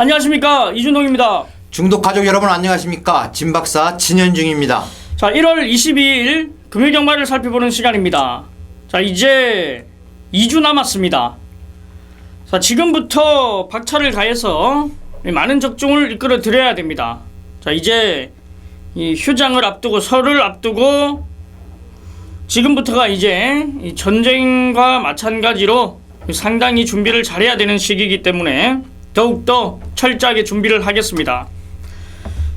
안녕하십니까, 이준동입니다. 중독 가족 여러분 안녕하십니까, 진박사 진현중입니다. 자, 1월 22일 금요경마를 살펴보는 시간입니다. 자, 이제 2주 남았습니다. 자, 지금부터 박차를 가해서 많은 적중을 이끌어 드려야 됩니다. 자, 이제 이 휴장을 앞두고, 설을 앞두고 지금부터가 이제 이 전쟁과 마찬가지로 상당히 준비를 잘해야 되는 시기이기 때문에 더욱더 철저하게 준비를 하겠습니다.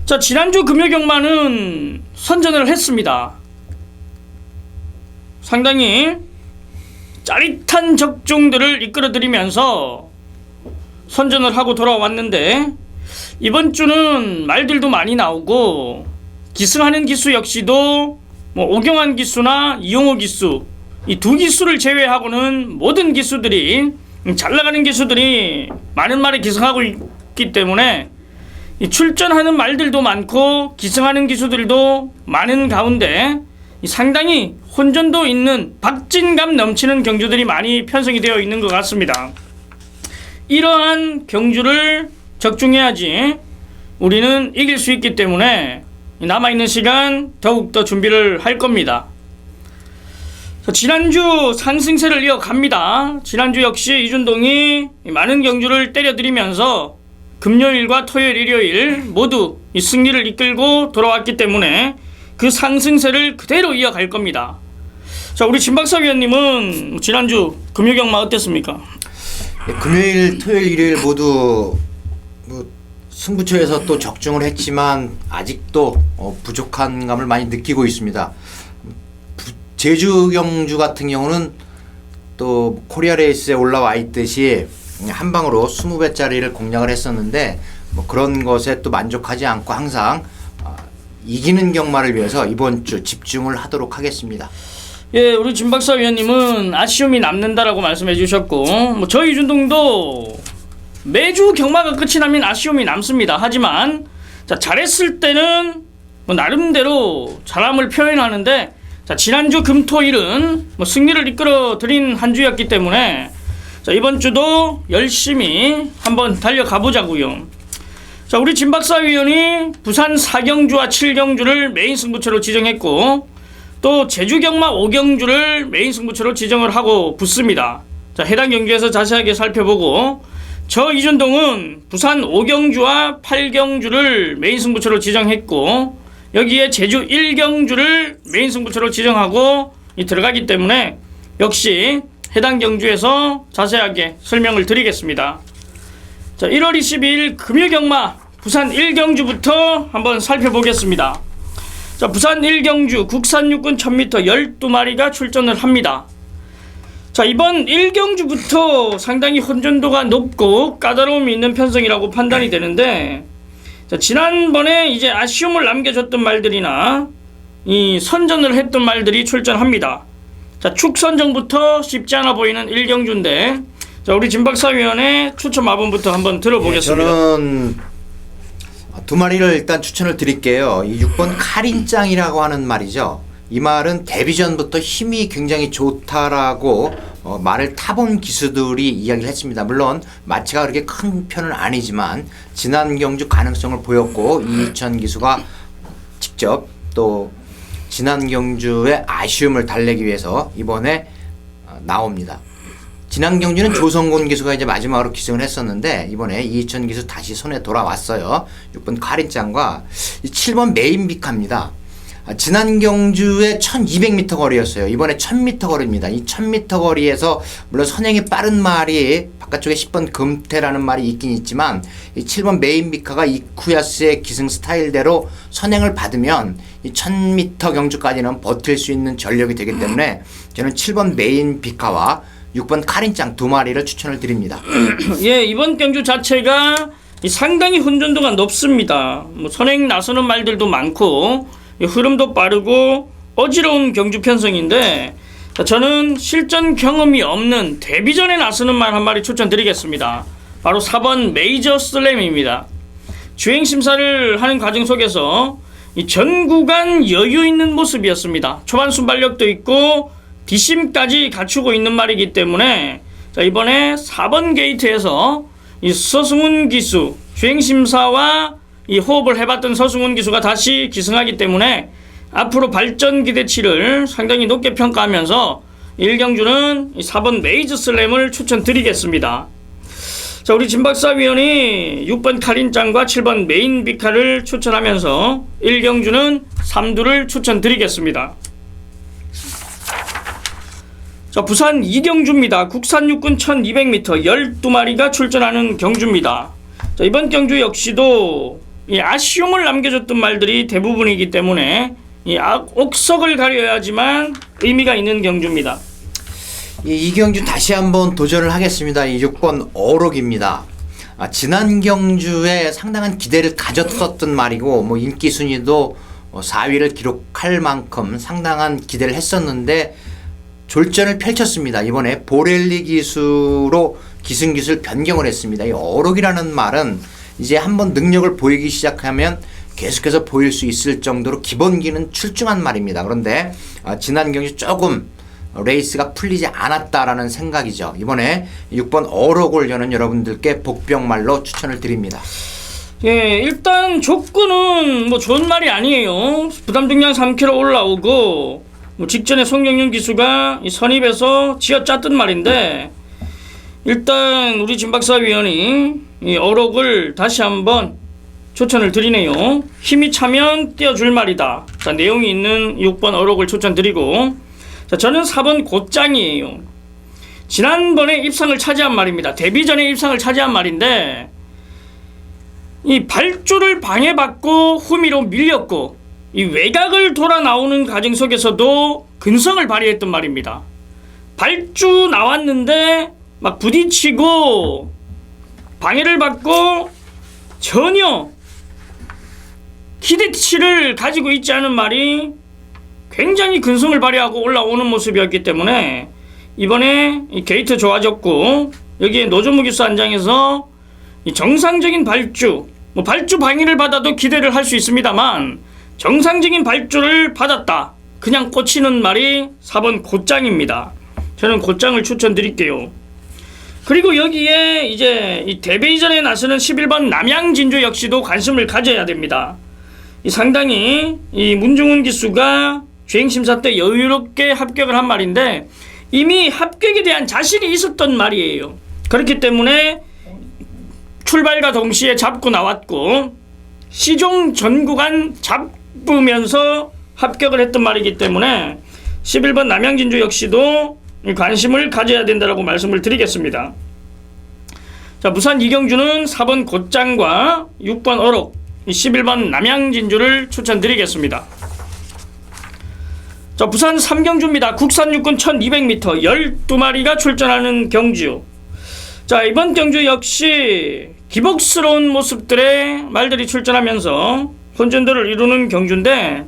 자, 지난주 금요경마는 선전을 했습니다. 상당히 짜릿한 적중들을 이끌어드리면서 선전을 하고 돌아왔는데, 이번 주는 말들도 많이 나오고 기승하는 기수 역시도 오경환 기수나 이용호 기수, 이 두 기수를 제외하고는 모든 기수들이, 잘나가는 기수들이 많은 말에 기승하고 있기 때문에 출전하는 말들도 많고 기승하는 기수들도 많은 가운데 상당히 혼전도 있는 박진감 넘치는 경주들이 많이 편성이 되어 있는 것 같습니다. 이러한 경주를 적중해야지 우리는 이길 수 있기 때문에 남아있는 시간 더욱더 준비를 할 겁니다. 지난주 상승세를 이어갑니다. 지난주 역시 이준동이 많은 경주를 때려드리면서 금요일과 토요일, 일요일 모두 이 승리를 이끌고 돌아왔기 때문에 그 상승세를 그대로 이어갈 겁니다. 자, 우리 진박사 위원님은 지난주 금요경마 어땠습니까? 금요일, 토요일, 일요일 모두 승부처에서 또 적중을 했지만 아직도 부족한 감을 많이 느끼고 있습니다. 제주 경주 같은 경우는 또 코리아 레이스에 올라와 있듯이 한 방으로 20배짜리를 공략을 했었는데 그런 것에 또 만족하지 않고 항상 이기는 경마를 위해서 이번 주 집중을 하도록 하겠습니다. 예, 우리 진박사 위원님은 아쉬움이 남는다라고 말씀해 주셨고, 저희 이준동도 매주 경마가 끝이 나면 아쉬움이 남습니다. 하지만 자, 잘했을 때는 나름대로 잘함을 표현하는데, 자, 지난주 금토일은 승리를 이끌어 드린 한 주였기 때문에 자, 이번 주도 열심히 한번 달려가 보자고요. 자, 우리 진박사 위원이 부산 4경주와 7경주를 메인 승부처로 지정했고, 또 제주 경마 5경주를 메인 승부처로 지정을 하고 붙습니다. 자, 해당 경주에서 자세하게 살펴보고, 저 이준동은 부산 5경주와 8경주를 메인 승부처로 지정했고, 여기에 제주 1경주를 메인 승부처로 지정하고 들어가기 때문에 역시 해당 경주에서 자세하게 설명을 드리겠습니다. 자, 1월 22일 금요경마 부산 1경주부터 한번 살펴보겠습니다. 자, 부산 1경주 국산 육군 1000m 12마리가 출전을 합니다. 자, 이번 1경주부터 상당히 혼전도가 높고 까다로움이 있는 편성이라고 판단이 되는데, 자, 지난번에 이제 아쉬움을 남겨줬던 말들이나 이 선전을 했던 말들이 출전합니다. 자, 축선정부터 쉽지 않아 보이는 1경주인데, 자, 우리 진박사위원의 추천 마분부터 한번 들어보겠습니다. 네, 저는 두 마리를 일단 추천을 드릴게요. 이 6번 카린짱이라고 하는 말이죠. 이 말은 데뷔전부터 힘이 굉장히 좋다라고 말을 타본 기수들이 이야기를 했습니다. 물론 마치가 그렇게 큰 편은 아니지만 지난 경주 가능성을 보였고, 이희천 기수가 직접 또 지난 경주의 아쉬움을 달래기 위해서 이번에 나옵니다. 지난 경주는 조성곤 기수가 이제 마지막으로 기승을 했었는데, 이번에 이희천 기수 다시 손에 돌아왔어요. 6번 카린짱과 7번 메인비카입니다. 지난 경주에 1200m 거리였어요. 이번에 1000m 거리입니다. 이 1000m 거리에서 물론 선행이 빠른 말이 바깥쪽에 10번 금태라는 말이 있긴 있지만, 이 7번 메인비카가 이쿠야스의 기승 스타일대로 선행을 받으면 이 1000m 경주까지는 버틸 수 있는 전력이 되기 때문에 저는 7번 메인비카와 6번 카린짱 두 마리를 추천을 드립니다. 예, 이번 경주 자체가 상당히 혼전도가 높습니다. 선행 나서는 말들도 많고 흐름도 빠르고 어지러운 경주 편성인데, 저는 실전 경험이 없는 데뷔전에 나서는 말 한 마리 추천드리겠습니다. 바로 4번 메이저 슬램입니다. 주행심사를 하는 과정 속에서 이 전 구간 여유 있는 모습이었습니다. 초반 순발력도 있고 뒷심까지 갖추고 있는 말이기 때문에, 자, 이번에 4번 게이트에서 이 서승훈 기수, 주행심사와 이 호흡을 해봤던 서승훈 기수가 다시 기승하기 때문에 앞으로 발전 기대치를 상당히 높게 평가하면서 1경주는 4번 메이즈 슬램을 추천드리겠습니다. 자, 우리 진박사위원이 6번 카린짱과 7번 메인 비카를 추천하면서 1경주는 3두를 추천드리겠습니다. 자, 부산 2경주입니다. 국산 육군 1200m 12마리가 출전하는 경주입니다. 자, 이번 경주 역시도 이 아쉬움을 남겨줬던 말들이 대부분이기 때문에 이 옥석을 가려야지만 의미가 있는 경주입니다. 이 경주 다시 한번 도전을 하겠습니다. 이 6번 어록입니다. 지난 경주에 상당한 기대를 가졌었던 말이고 뭐 인기 순위도 4위를 기록할 만큼 상당한 기대를 했었는데 졸전을 펼쳤습니다. 이번에 보렐리 기수로 기승기술 변경을 했습니다. 이 어록이라는 말은 이제 한번 능력을 보이기 시작하면 계속해서 보일 수 있을 정도로 기본기는 출중한 말입니다. 그런데 지난 경주 조금 레이스가 풀리지 않았다라는 생각이죠. 이번에 6번 어록을 여는 여러분들께 복병말로 추천을 드립니다. 예, 일단 조건은 뭐 좋은 말이 아니에요. 부담 중량 3kg 올라오고 뭐 직전에 송영윤 기수가 선입에서 쥐어짰던 말인데 일단 우리 진박사위원이 이 어록을 다시 한번 추천을 드리네요. 힘이 차면 띄워줄 말이다. 자, 내용이 있는 6번 어록을 추천드리고, 자, 저는 4번 곧장이에요. 지난번에 입상을 차지한 말입니다. 데뷔전에 입상을 차지한 말인데 이 발주를 방해받고 후미로 밀렸고 이 외곽을 돌아 나오는 과정 속에서도 근성을 발휘했던 말입니다. 발주 나왔는데 막 부딪히고 방해를 받고 전혀 기대치를 가지고 있지 않은 말이 굉장히 근성을 발휘하고 올라오는 모습이었기 때문에 이번에 이 게이트 좋아졌고 여기에 노조무 기수 안장에서 이 정상적인 발주, 뭐 발주 방해를 받아도 기대를 할 수 있습니다만 정상적인 발주를 받았다. 그냥 꽂히는 말이 4번 곧장입니다. 저는 곧장을 추천드릴게요. 그리고 여기에 이제 이 데뷔전에 나서는 11번 남양진주 역시도 관심을 가져야 됩니다. 이 상당히 이 문중훈 기수가 주행심사 때 여유롭게 합격을 한 말인데 이미 합격에 대한 자신이 있었던 말이에요. 그렇기 때문에 출발과 동시에 잡고 나왔고 시종 전 구간 잡으면서 합격을 했던 말이기 때문에 11번 남양진주 역시도 관심을 가져야 된다고 말씀을 드리겠습니다. 자, 부산 이경주는 4번 곧장과 6번 어록, 11번 남양진주를 추천드리겠습니다. 자, 부산 3경주입니다. 국산 육군 1200m 12마리가 출전하는 경주. 자, 이번 경주 역시 기복스러운 모습들의 말들이 출전하면서 혼전들을 이루는 경주인데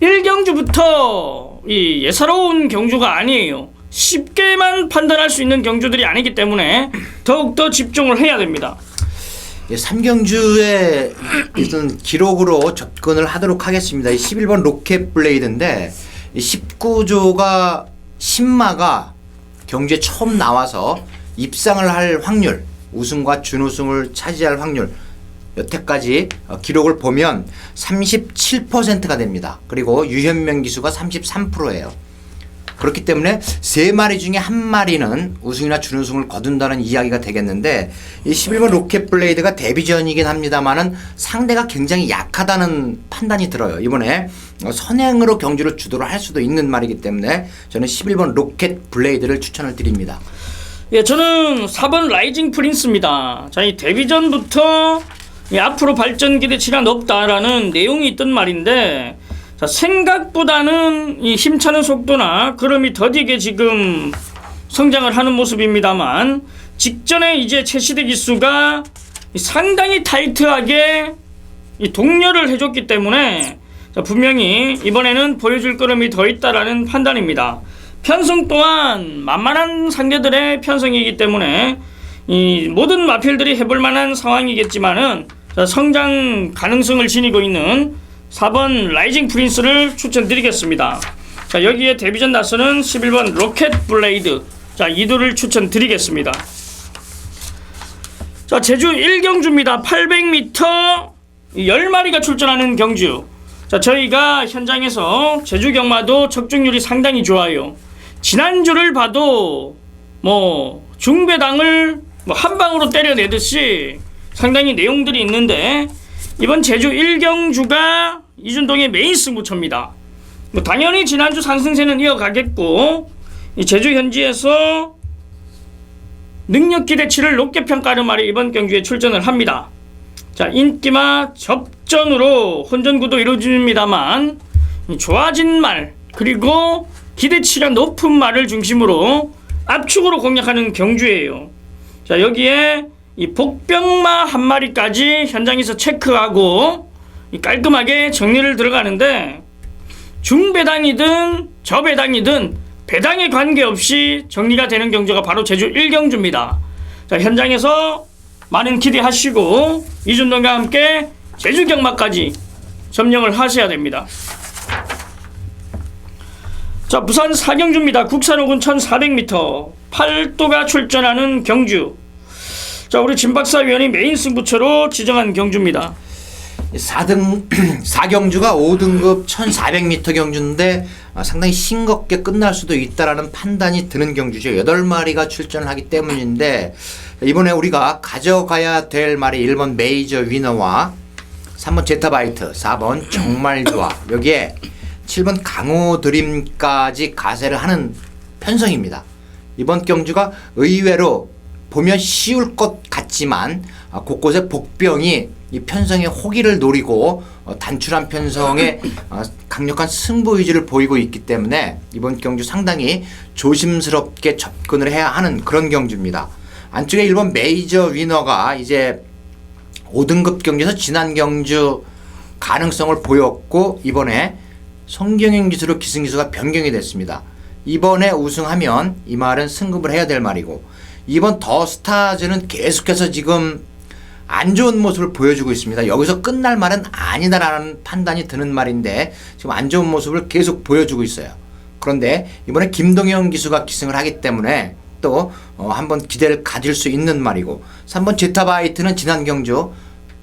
1경주부터 이 예사로운 경주가 아니에요. 쉽게만 판단할 수 있는 경주들이 아니기 때문에 더욱더 집중을 해야 됩니다. 3경주에 일단 기록으로 접근을 하도록 하겠습니다. 11번 로켓 블레이드인데 19조가 신마가 경주에 처음 나와서 입상을 할 확률, 우승과 준우승을 차지할 확률 여태까지 기록을 보면 37%가 됩니다. 그리고 유현명 기수가 33%예요. 그렇기 때문에 3마리 중에 1마리는 우승이나 준우승을 거둔다는 이야기가 되겠는데 이 11번 로켓 블레이드가 데뷔전이긴 합니다만은 상대가 굉장히 약하다는 판단이 들어요. 이번에 선행으로 경주를 주도를 할 수도 있는 말이기 때문에 저는 11번 로켓 블레이드를 추천을 드립니다. 예, 저는 4번 라이징 프린스입니다. 자, 이 데뷔전부터 앞으로 발전 기대치가 높다라는 내용이 있던 말인데 자, 생각보다는 이 힘차는 속도나 걸음이 더디게 지금 성장을 하는 모습입니다만 직전에 이제 최시대 기수가 상당히 타이트하게 이 동료를 해줬기 때문에 자, 분명히 이번에는 보여줄 걸음이 더 있다라는 판단입니다. 편성 또한 만만한 상대들의 편성이기 때문에 이 모든 마필들이 해볼 만한 상황이겠지만은 자, 성장 가능성을 지니고 있는 4번 라이징 프린스를 추천드리겠습니다. 자, 여기에 데뷔전 나서는 11번 로켓 블레이드, 자, 2두를 추천드리겠습니다. 자, 제주 1경주입니다. 800m 10마리가 출전하는 경주. 자, 저희가 현장에서 제주 경마도 적중률이 상당히 좋아요. 지난주를 봐도 뭐 중배당을 뭐 한 방으로 때려내듯이 상당히 내용들이 있는데, 이번 제주 1경주가 이준동의 메인 승부처입니다. 뭐 당연히 지난주 상승세는 이어가겠고, 이 제주 현지에서 능력 기대치를 높게 평가하는 말이 이번 경주에 출전을 합니다. 자, 인기마 접전으로 혼전구도 이루어집니다만, 좋아진 말 그리고 기대치가 높은 말을 중심으로 압축으로 공략하는 경주예요. 자, 여기에 이 복병마 한 마리까지 현장에서 체크하고 깔끔하게 정리를 들어가는데, 중배당이든 저배당이든 배당에 관계없이 정리가 되는 경주가 바로 제주 1경주입니다. 자, 현장에서 많은 기대하시고 이준동과 함께 제주 경마까지 점령을 하셔야 됩니다. 자, 부산 4경주입니다. 국산 5군 1400m 8도가 출전하는 경주. 자, 우리 진박사 위원이 메인 승부처로 지정한 경주입니다. 4경주가 5등급 1400m 경주인데 상당히 싱겁게 끝날 수도 있다라는 판단이 드는 경주죠. 8마리가 출전을 하기 때문인데, 이번에 우리가 가져가야 될 말이 1번 메이저 위너와 3번 제타바이트, 4번 정말 좋아, 여기에 7번 강호 드림까지 가세를 하는 편성입니다. 이번 경주가 의외로 보면 쉬울 것 같지만 곳곳에 복병이 이 편성의 호기를 노리고 단출한 편성의 강력한 승부 의지를 보이고 있기 때문에 이번 경주 상당히 조심스럽게 접근을 해야 하는 그런 경주입니다. 안쪽에 1번 메이저 위너가 이제 5등급 경기에서 지난 경주 가능성을 보였고, 이번에 성경영 기수로 기승기수가 변경이 됐습니다. 이번에 우승하면 이 말은 승급을 해야 될 말이고, 이번 더 스타즈는 계속해서 지금 안 좋은 모습을 보여주고 있습니다. 여기서 끝날 말은 아니다라는 판단이 드는 말인데 지금 안 좋은 모습을 계속 보여주고 있어요. 그런데 이번에 김동영 기수가 기승을 하기 때문에 또 한번 기대를 가질 수 있는 말이고, 3번 제타바이트는 지난 경주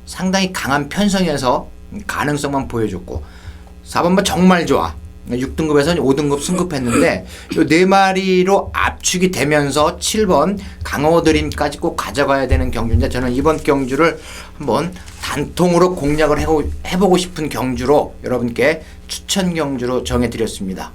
상당히 강한 편성에서 가능성만 보여줬고, 4번 정말 좋아 6등급에서 5등급 승급했는데 이 4마리로 압축이 되면서 7번 강호 드림까지 꼭 가져가야 되는 경주인데, 저는 이번 경주를 한번 단통으로 공략을 해보고 싶은 경주로 여러분께 추천 경주로 정해드렸습니다.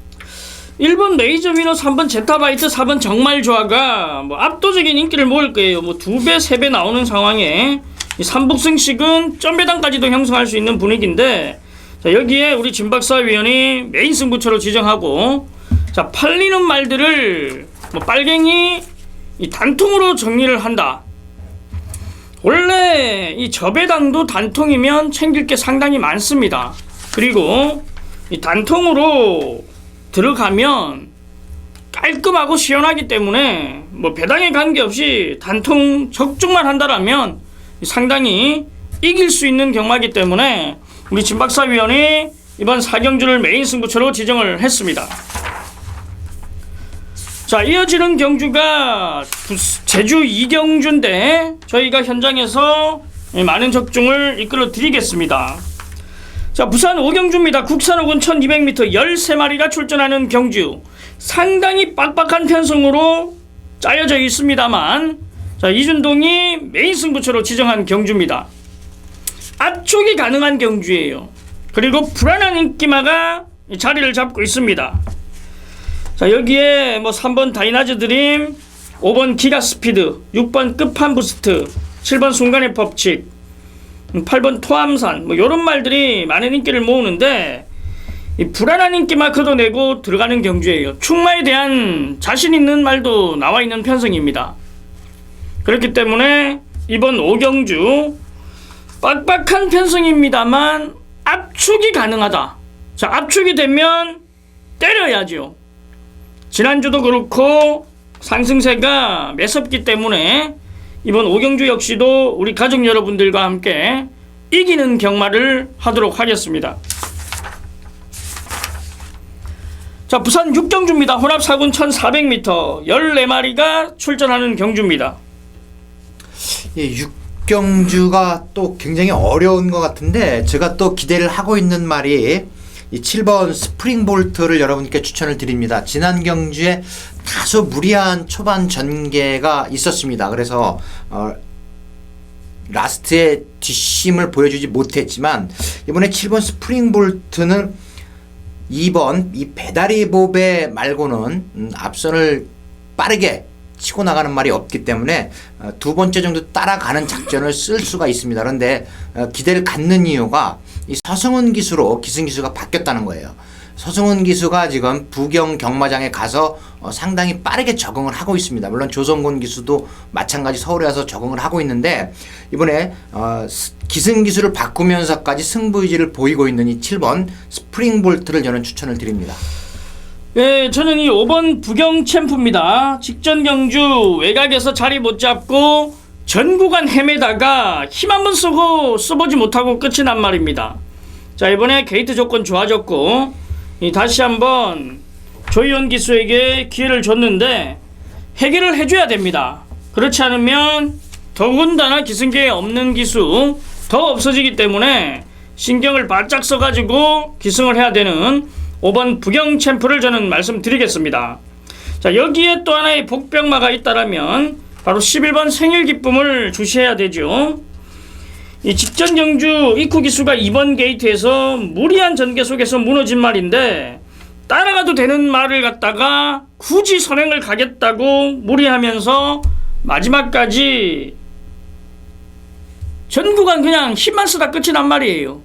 1번 메이저 위너, 3번 제타바이트, 4번 정말 좋아가 뭐 압도적인 인기를 모을 거예요. 뭐 2배, 3배 나오는 상황에 이 3복승식은 점배당까지도 형성할 수 있는 분위기인데, 자, 여기에 우리 진박사 위원이 메인 승부처로 지정하고, 자, 팔리는 말들을 뭐 빨갱이 이 단통으로 정리를 한다. 원래 이 저배당도 단통이면 챙길 게 상당히 많습니다. 그리고 이 단통으로 들어가면 깔끔하고 시원하기 때문에 뭐 배당에 관계없이 단통 적중만 한다라면 상당히 이길 수 있는 경마이기 때문에 우리 진박사 위원이 이번 4경주를 메인 승부처로 지정을 했습니다. 자, 이어지는 경주가 제주 2경주인데 저희가 현장에서 많은 적중을 이끌어 드리겠습니다. 자, 부산 5경주입니다. 국산 5군 1200m 13마리가 출전하는 경주. 상당히 빡빡한 편성으로 짜여져 있습니다만, 자, 이준동이 메인 승부처로 지정한 경주입니다. 압축이 가능한 경주예요. 그리고 불안한 인기마가 자리를 잡고 있습니다. 자, 여기에 뭐 3번 다이나즈 드림, 5번 기가 스피드, 6번 끝판 부스트, 7번 순간의 법칙, 8번 토함산, 뭐 요런 말들이 많은 인기를 모으는데, 이 불안한 인기만 걷어내고 들어가는 경주예요. 충마에 대한 자신 있는 말도 나와 있는 편성입니다. 그렇기 때문에 이번 5경주 빡빡한 편성입니다만 압축이 가능하다. 자, 압축이 되면 때려야죠. 지난주도 그렇고 상승세가 매섭기 때문에 이번 5경주 역시도 우리 가족 여러분들과 함께 이기는 경마를 하도록 하겠습니다. 자, 부산 6경주입니다. 혼합 4군 1400m 14마리가 출전하는 경주입니다. 예, 경주가 또 굉장히 어려운 것 같은데 제가 또 기대를 하고 있는 말이 이 7번 스프링볼트를 여러분께 추천을 드립니다. 지난 경주에 다소 무리한 초반 전개가 있었습니다. 그래서 라스트에 뒷심을 보여주지 못했지만 이번에 7번 스프링볼트는 2번 이 배다리 보배 말고는 앞선을 빠르게 치고 나가는 말이 없기 때문에 두 번째 정도 따라가는 작전을 쓸 수가 있습니다. 그런데 기대를 갖는 이유가 이 서승훈 기수로 기승 기수가 바뀌었다는 거예요. 서승훈 기수가 지금 부경 경마장에 가서 상당히 빠르게 적응을 하고 있습니다. 물론 조성곤 기수도 마찬가지 서울에 와서 적응을 하고 있는데 이번에 기승 기수를 바꾸면서까지 승부의지를 보이고 있는 이 7번 스프링볼트를 저는 추천을 드립니다. 예, 저는 이 5번 부경 챔프입니다. 직전 경주 외곽에서 자리 못 잡고 전 구간 헤매다가 힘 한번 쓰고 써보지 못하고 끝이 난 말입니다. 자, 이번에 게이트 조건 좋아졌고 다시 한번 조희연 기수에게 기회를 줬는데 해결을 해줘야 됩니다. 그렇지 않으면 더군다나 기승계에 없는 기수 더 없어지기 때문에 신경을 바짝 써가지고 기승을 해야 되는 5번 부경 챔프를 저는 말씀드리겠습니다. 자, 여기에 또 하나의 복병마가 있다라면 바로 11번 생일 기쁨을 주시해야 되죠. 이 직전 경주 입구 기수가 2번 게이트에서 무리한 전개 속에서 무너진 말인데 따라가도 되는 말을 갖다가 굳이 선행을 가겠다고 무리하면서 마지막까지 전 구간 그냥 힘만 쓰다 끝이 난 말이에요.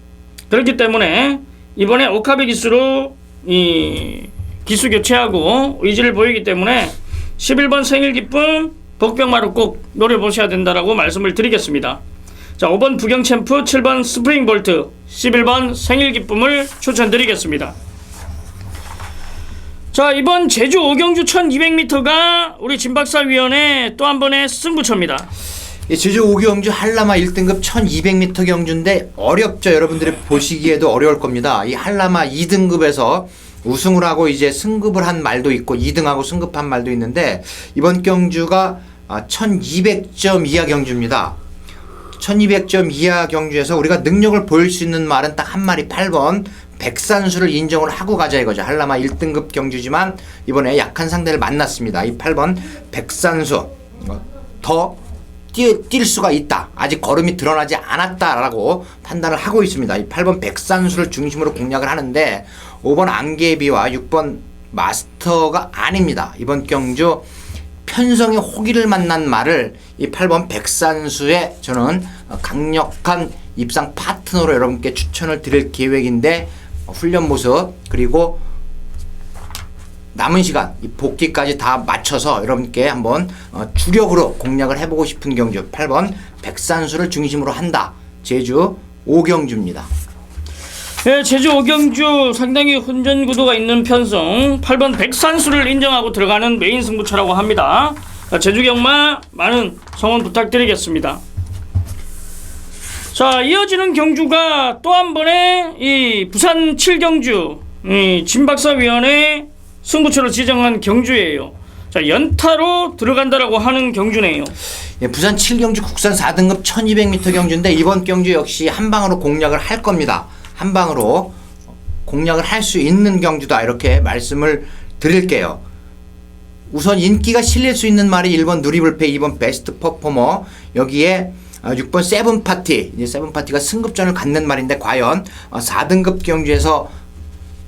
그렇기 때문에 이번에 오카베 기수로 이 기수 교체하고 의지를 보이기 때문에 11번 생일 기쁨 복병마로 꼭 노려보셔야 된다라고 말씀을 드리겠습니다. 자, 5번 부경 챔프, 7번 스프링볼트, 11번 생일 기쁨을 추천드리겠습니다. 자, 이번 제주 5경주 1200m가 우리 진박사위원회 또 한 번의 승부처입니다. 제주 5경주 한라마 1등급 1200m 경주인데 어렵죠. 여러분들이 보시기에도 어려울 겁니다. 이 한라마 2등급에서 우승을 하고 이제 승급을 한 말도 있고 2등하고 승급한 말도 있는데 이번 경주가 1200점 이하 경주입니다. 1200점 이하 경주에서 우리가 능력을 보일 수 있는 말은 딱 한 마리 8번 백산수를 인정을 하고 가자 이거죠. 한라마 1등급 경주지만 이번에 약한 상대를 만났습니다. 이 8번 백산수 더 뛸 수가 있다. 아직 걸음이 드러나지 않았다라고 판단을 하고 있습니다. 이 8번 백산수를 중심으로 공략을 하는데 5번 안개비와 6번 마스터가 아닙니다. 이번 경주 편성의 호기를 만난 말을 이 8번 백산수에 저는 강력한 입상 파트너로 여러분께 추천을 드릴 계획인데 훈련 모습 그리고 남은 시간 이 복귀까지 다 맞춰서 여러분께 한번 주력으로 공략을 해보고 싶은 경주 8번 백산수를 중심으로 한다. 제주 5경주입니다. 네, 제주 5경주 상당히 혼전 구도가 있는 편성 8번 백산수를 인정하고 들어가는 메인 승부처라고 합니다. 제주 경마 많은 성원 부탁드리겠습니다. 자, 이어지는 경주가 또 한 번의 이 부산 7경주 진박사위원회 승부처로 지정한 경주예요. 자, 연타로 들어간다라고 하는 경주네요. 예, 부산 7경주 국산 4등급 1200m 경주인데 이번 경주 역시 한 방으로 공략을 할 겁니다. 한 방으로 공략을 할 수 있는 경주다 이렇게 말씀을 드릴게요. 우선 인기가 실릴 수 있는 말이 1번 누리불패, 2번 베스트 퍼포머, 여기에 6번 세븐파티, 이제 세븐파티가 승급전을 갖는 말인데 과연 4등급 경주에서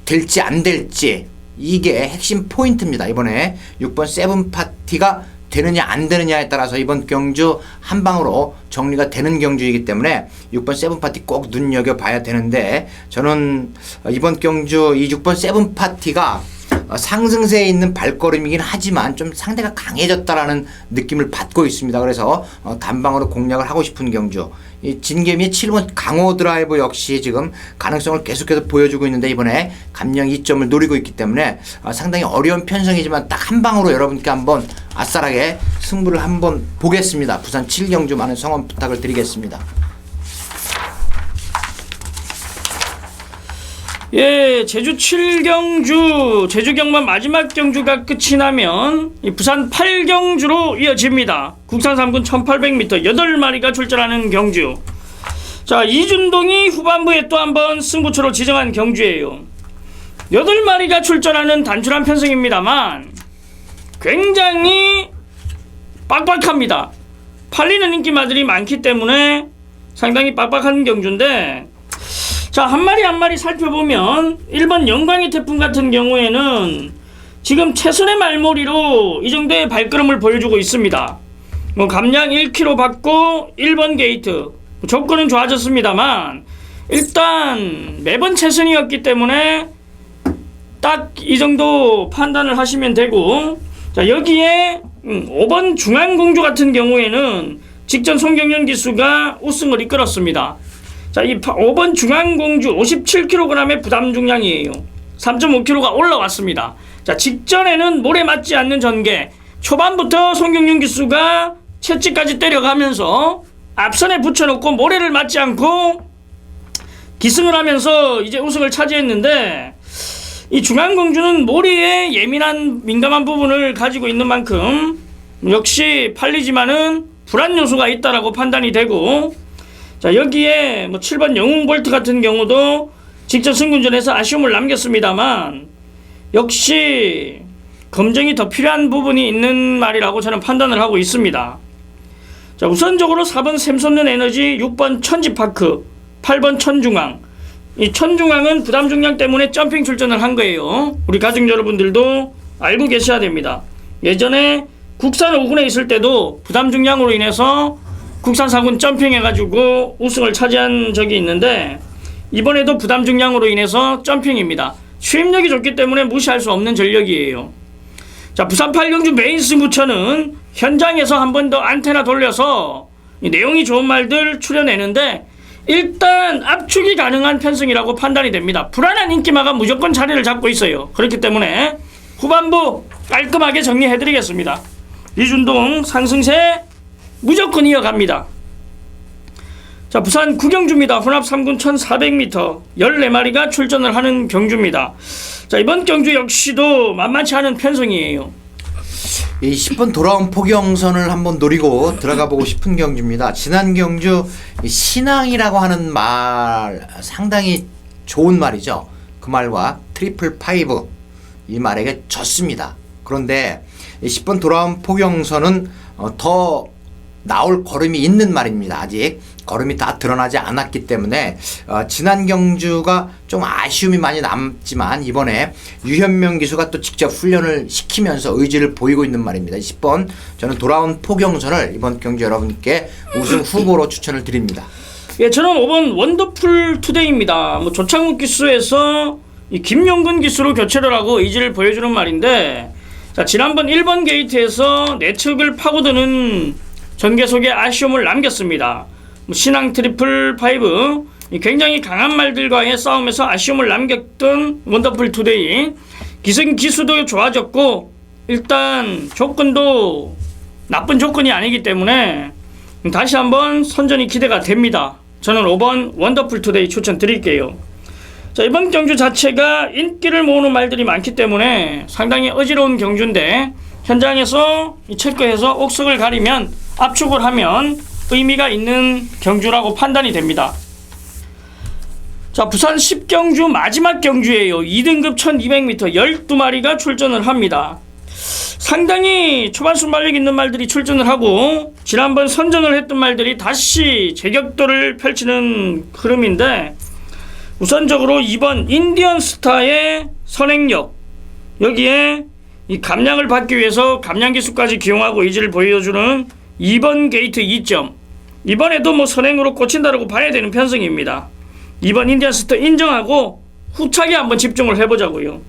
될지 안 될지 이게 핵심 포인트입니다. 이번에 6번 세븐파티가 되느냐 안 되느냐에 따라서 이번 경주 한 방으로 정리가 되는 경주이기 때문에 6번 세븐파티 꼭 눈여겨봐야 되는데 저는 이번 경주 이 6번 세븐파티가 상승세에 있는 발걸음이긴 하지만 좀 상대가 강해졌다라는 느낌을 받고 있습니다. 그래서 단방으로 공략을 하고 싶은 경주. 이 진개미의 7번 강호 드라이브 역시 지금 가능성을 계속해서 보여주고 있는데 이번에 감량 2점을 노리고 있기 때문에 상당히 어려운 편성이지만 딱 한 방으로 여러분께 한번 아싸라게 승부를 한번 보겠습니다. 부산 7경주 많은 성원 부탁을 드리겠습니다. 예, 제주 7경주, 제주 경마 마지막 경주가 끝이 나면 이 부산 8경주로 이어집니다. 국산 3군 1800m 8마리가 출전하는 경주. 자, 이준동이 후반부에 또 한번 승부처로 지정한 경주예요. 8마리가 출전하는 단출한 편성입니다만 굉장히 빡빡합니다. 팔리는 인기마들이 많기 때문에 상당히 빡빡한 경주인데, 자, 한 마리 한 마리 살펴보면 1번 영광의 태풍 같은 경우에는 지금 최선의 말머리로 이 정도의 발걸음을 보여주고 있습니다. 뭐 감량 1kg 받고 1번 게이트 조건은 좋아졌습니다만 일단 매번 최선이었기 때문에 딱 이 정도 판단을 하시면 되고, 자, 여기에 5번 중앙공주 같은 경우에는 직전 송경련 기수가 우승을 이끌었습니다. 자, 이 5번 중앙공주 57kg의 부담 중량이에요. 3.5kg가 올라왔습니다. 자, 직전에는 모래 맞지 않는 전개, 초반부터 송경련 기수가 채찍까지 때려가면서 앞선에 붙여놓고 모래를 맞지 않고 기승을 하면서 이제 우승을 차지했는데, 이 중앙공주는 모래에 예민한 민감한 부분을 가지고 있는 만큼 역시 팔리지만은 불안 요소가 있다라고 판단이 되고, 자, 여기에 뭐 7번 영웅볼트 같은 경우도 직전 승군전에서 아쉬움을 남겼습니다만 역시 검증이 더 필요한 부분이 있는 말이라고 저는 판단을 하고 있습니다. 자, 우선적으로 4번 샘솟는 에너지, 6번 천지파크, 8번 천중앙. 이 천중앙은 부담 중량 때문에 점핑 출전을 한 거예요. 우리 가족 여러분들도 알고 계셔야 됩니다. 예전에 국산 5군에 있을 때도 부담 중량으로 인해서 국산 4군 점핑해가지고 우승을 차지한 적이 있는데, 이번에도 부담 중량으로 인해서 점핑입니다. 추임력이 좋기 때문에 무시할 수 없는 전력이에요. 자, 부산 8경주 메인 승부처는 현장에서 한 번 더 안테나 돌려서 내용이 좋은 말들 추려내는데 일단 압축이 가능한 편승이라고 판단이 됩니다. 불안한 인기마가 무조건 자리를 잡고 있어요. 그렇기 때문에 후반부 깔끔하게 정리해드리겠습니다. 이준동 상승세 무조건 이어갑니다. 자, 부산 9경주입니다. 혼합 3군 1400m 14마리가 출전을 하는 경주입니다. 자, 이번 경주 역시도 만만치 않은 편성이에요. 이 10번 돌아온 포경선을 한번 노리고 들어가 보고 싶은 경주입니다. 지난 경주 신앙이라고 하는 말 상당히 좋은 말이죠. 그 말과 트리플 파이브 이 말에게 졌습니다. 그런데 이 10번 돌아온 포경선은 더 나올 걸음이 있는 말입니다. 아직 걸음이 다 드러나지 않았기 때문에 지난 경주가 좀 아쉬움이 많이 남지만 이번에 유현명 기수가 또 직접 훈련을 시키면서 의지를 보이고 있는 말입니다. 10번 저는 돌아온 포경선을 이번 경주 여러분께 우승 후보로 추천을 드립니다. 예, 저는 5번 원더풀 투데이입니다. 뭐 조창욱 기수에서 이 김용근 기수로 교체를 하고 의지를 보여주는 말인데, 자, 지난번 1번 게이트에서 내측을 파고드는 전개 속에 아쉬움을 남겼습니다. 신앙 트리플 파이브, 굉장히 강한 말들과의 싸움에서 아쉬움을 남겼던 원더풀 투데이. 기승 기수도 좋아졌고 일단 조건도 나쁜 조건이 아니기 때문에 다시 한번 선전이 기대가 됩니다. 저는 5번 원더풀 투데이 추천드릴게요. 자, 이번 경주 자체가 인기를 모으는 말들이 많기 때문에 상당히 어지러운 경주인데 현장에서 체크해서 옥석을 가리면 압축을 하면 의미가 있는 경주라고 판단이 됩니다. 자, 부산 10경주 마지막 경주예요. 2등급 1200m 12마리가 출전을 합니다. 상당히 초반 순발력 있는 말들이 출전을 하고 지난번 선전을 했던 말들이 다시 제격도를 펼치는 흐름인데, 우선적으로 2번 인디언 스타의 선행력, 여기에 이 감량을 받기 위해서 감량 기수까지 기용하고 의지를 보여주는 2번 게이트 2점. 이번에도 뭐 선행으로 꽂힌다라고 봐야 되는 편성입니다. 2번 인디언 스타 인정하고 후차게 한번 집중을 해보자고요.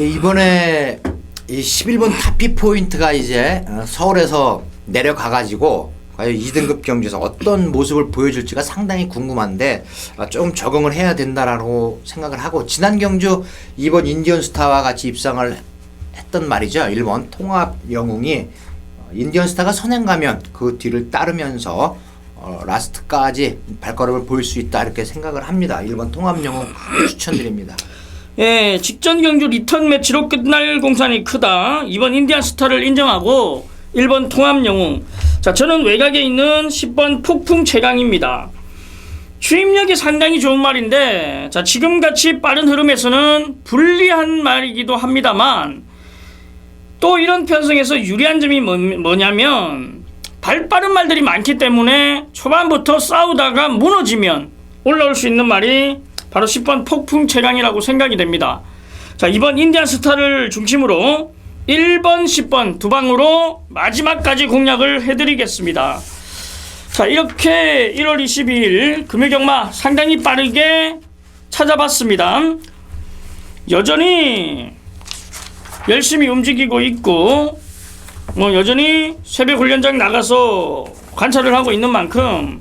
예, 이번에 이 11번 타피 포인트가 이제 서울에서 내려가가지고 과연 2등급 경주에서 어떤 모습을 보여줄지가 상당히 궁금한데 좀 적응을 해야 된다라고 생각을 하고, 지난 경주 2번 인디언 스타와 같이 입상을 했던 말이죠. 1번 통합 영웅이 인디언 스타가 선행 가면 그 뒤를 따르면서 라스트까지 발걸음을 보일 수 있다 이렇게 생각을 합니다. 1번 통합영웅 추천드립니다. 예, 직전 경주 리턴 매치로 끝날 공산이 크다. 2번 인디안스타를 인정하고 1번 통합영웅. 자, 저는 외곽에 있는 10번 폭풍 최강입니다. 추임력이 상당히 좋은 말인데, 자, 지금같이 빠른 흐름에서는 불리한 말이기도 합니다만, 또 이런 편성에서 유리한 점이 뭐냐면 발 빠른 말들이 많기 때문에 초반부터 싸우다가 무너지면 올라올 수 있는 말이 바로 10번 폭풍 최강이라고 생각이 됩니다. 자, 이번 인디안스타를 중심으로 1번, 10번 두 방으로 마지막까지 공략을 해드리겠습니다. 자, 이렇게 1월 22일 금요경마 상당히 빠르게 찾아봤습니다. 여전히 열심히 움직이고 있고 여전히 새벽 훈련장 나가서 관찰을 하고 있는 만큼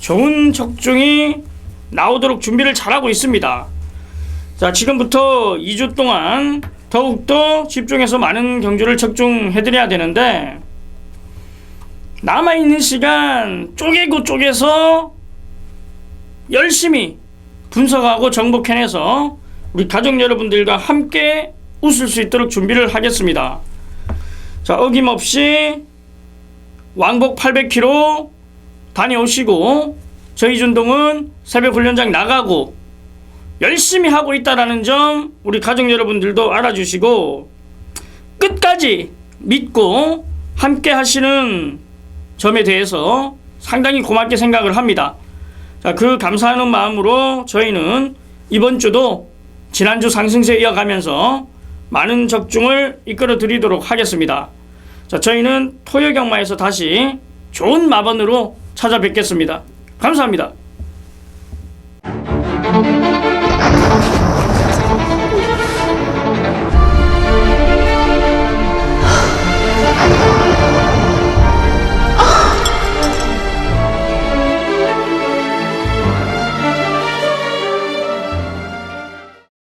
좋은 적중이 나오도록 준비를 잘하고 있습니다. 자, 지금부터 2주 동안 더욱더 집중해서 많은 경주를 적중해드려야 되는데, 남아있는 시간 쪼개고 쪼개서 열심히 분석하고 정복해내서 우리 가족 여러분들과 함께 웃을 수 있도록 준비를 하겠습니다. 자, 어김없이 왕복 800km 다녀오시고 저희 준동은 새벽 훈련장 나가고 열심히 하고 있다는 점 우리 가족 여러분들도 알아주시고 끝까지 믿고 함께 하시는 점에 대해서 상당히 고맙게 생각을 합니다. 자, 그 감사하는 마음으로 저희는 이번 주도 지난주 상승세 이어가면서 많은 적중을 이끌어 드리도록 하겠습니다. 자, 저희는 토요경마에서 다시 좋은 마번으로 찾아뵙겠습니다. 감사합니다.